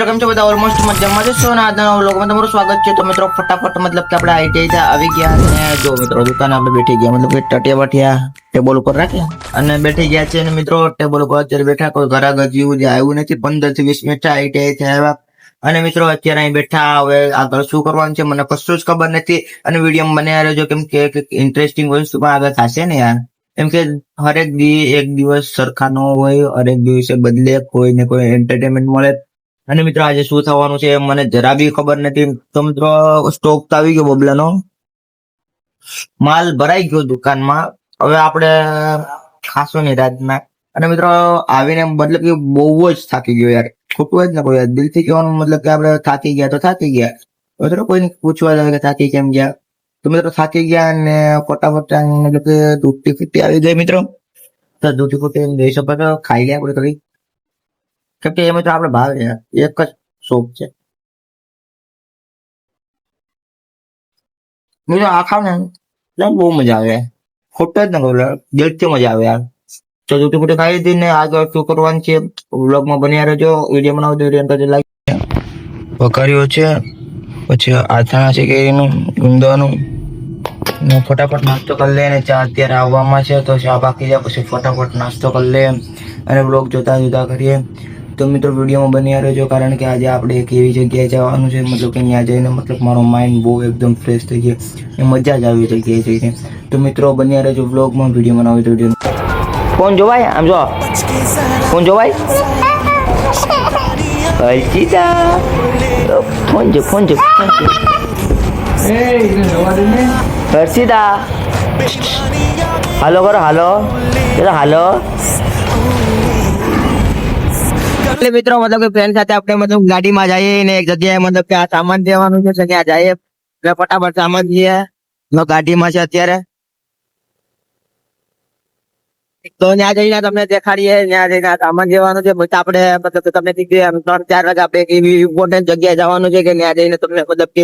કેમ છો બધા ઓલમોસ્ટ મજામાં જ છો ને આજના વ્લોગમાં તમારું સ્વાગત છે. તો મિત્રો ફટાફટ મતલબ કે આપણે આઈટીઆઈ આવી ગયા અને જો મિત્રો દુકાને આપણે બેઠી ગયા મતલબ કે ટટિયા બટિયા ટેબલ ઉપર રાખ્યા અને બેઠી ગયા છે. અને મિત્રો ટેબલ ઉપર અત્યારે બેઠા કોઈ ઘરાક હજી આવ્યું નથી. 15 થી 20 મિનિટ આઈટીઆઈ આવ્યા અને મિત્રો અત્યારે અહીં બેઠા. હવે આગળ શું કરવાનું છે મને કશું જ ખબર નથી અને વિડીયો બન્યા રહેજો કેમ કે ઇન્ટરેસ્ટિંગ વસ્તુ પણ આગળ થશે ને યાર. કેમ કે હરેક એક દિવસ સરખા ન હોય, હરેક દિવસે બદલે કોઈ ને કોઈ એન્ટરટેનમેન્ટ મળે. અને મિત્રો આજે શું થવાનું છે મને જરા બી ખબર નથી. તો મિત્રો સ્ટોક તો આવી ગયો બબલાનો, માલ ભરાઈ ગયો દુકાનમાં. હવે આપણે ખાસો ની રાતના અને મિત્રો આવીને મતલબ કે બહુ જ થાકી ગયો યાર. ખોટું જ ને કોઈ દિલથી કહેવાનું મતલબ કે આપણે થાકી ગયા તો થાકી ગયા. મિત્રો કોઈને પૂછવા જાય કે થાકી કેમ ગયા, તો મિત્રો થાકી ગયા અને ફટાફટ મતલબ કે તૂટી ફૂટી આવી ગઈ મિત્રો. તો તૂટી ફૂટી દઈ શકો તો ખાઈ લે આપણે કરી, કેમ કે એમાં તો આપણે ભાવે એક જ શોપ છે મિત્રો. આ ખાવ ને બહુ મજા આવે, ખોટો જ ને દિલથી મજા આવે યાર. તો તૂટી ફૂટી ખાઈ દીધી ને આગળ શું કરવાનું છે વ્લોગમાં બન્યા રહેજો. વિડીયો બનાવો તો વિડીયો લાઈક વઘાર્યો છે, પછી આથાણા છે કેરીનું ગુંદાનું ફટાફટ નાસ્તો કરી લે. અને ચા અત્યારે આવવામાં છે તો ચા બાકી જાય પછી ફટાફટ નાસ્તો કરી લે અને બ્લોગ જોતા જોતા કરીએ. તો મિત્રો વિડીયોમાં બન્યા રહેજો કારણ કે આજે આપણે એક એવી જગ્યાએ જવાનું છે મતલબ કે ત્યાં જઈને મતલબ મારો માઇન્ડ બહુ એકદમ ફ્રેશ થઈ ગયો, એ મજા જ આવી જગ્યાએ જઈને. તો મિત્રો બન્યા રહેજો બ્લોગમાં. વિડીયો બનાવો તો વિડીયો ફોન જોવાય, આમ જો ફોન જોવાય હર્ષિતા, ફોન જો ફોન જો હર્ષિતા, હાલો કરો હાલો હાલો. એટલે મિત્રો મતલબ કે ફ્રેન્ડ સાથે આપણે મતલબ ગાડીમાં જઈએ ને એક જગ્યાએ મતલબ કે આ સામાન દેવાનું છે ત્યાં જઈએ એટલે ફટાફટ સામાન દઈએ. ગાડીમાં છે અત્યારે તો ત્યાં જઈને તમને દેખાડીએ. ત્યાં જઈને સામાન દેવાનું છે પછી આપણે મતલબ કે તમને 3-4 વાગે આપણે એક એવી ઇમ્પોર્ટન્ટ જગ્યાએ જવાનું છે કે ત્યાં જઈને તમને મતલબ કે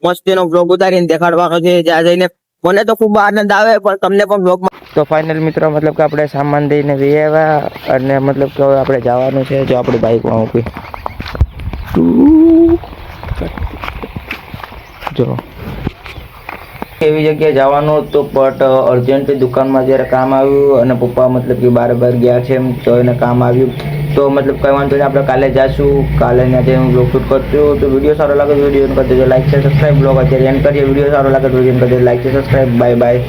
મસ્તીનો બ્લોગ ઉતારીને દેખાડવાનો છે. જ્યાં જઈને મને તો ખૂબ આનંદ આવે પણ તમને પણ બ્લોગમાં. તો ફાઇનલ મિત્રો મતલબ કે આપણે સામાન દઈને વી આવ્યા અને મતલબ કે હવે આપણે જવાનું છે. જો આપણી બાઇકમાં મૂકી જો એવી જગ્યાએ જવાનું તો બટ અર્જન્ટલી દુકાનમાં જ્યારે કામ આવ્યું અને પપ્પા મતલબ કે બાર ગયા છે તો એને કામ આવ્યું. તો મતલબ કઈ વાંધો નહીં, આપણે કાલે જઈશું. કાલે ત્યાં જઈને હું બ્લોગ શૂટ કરશું. તો વિડીયો સારો લાગે તો વિડીયો કરી દેજો લાઈક છે સબસ્ક્રાઈબ. બ્લોગ અત્યારે એન્ડ કરીએ. વિડીયો સારો લાગે તો વિડીયો કરી દેજો લાઈક છે સબસ્ક્રાઈબ. Bye bye.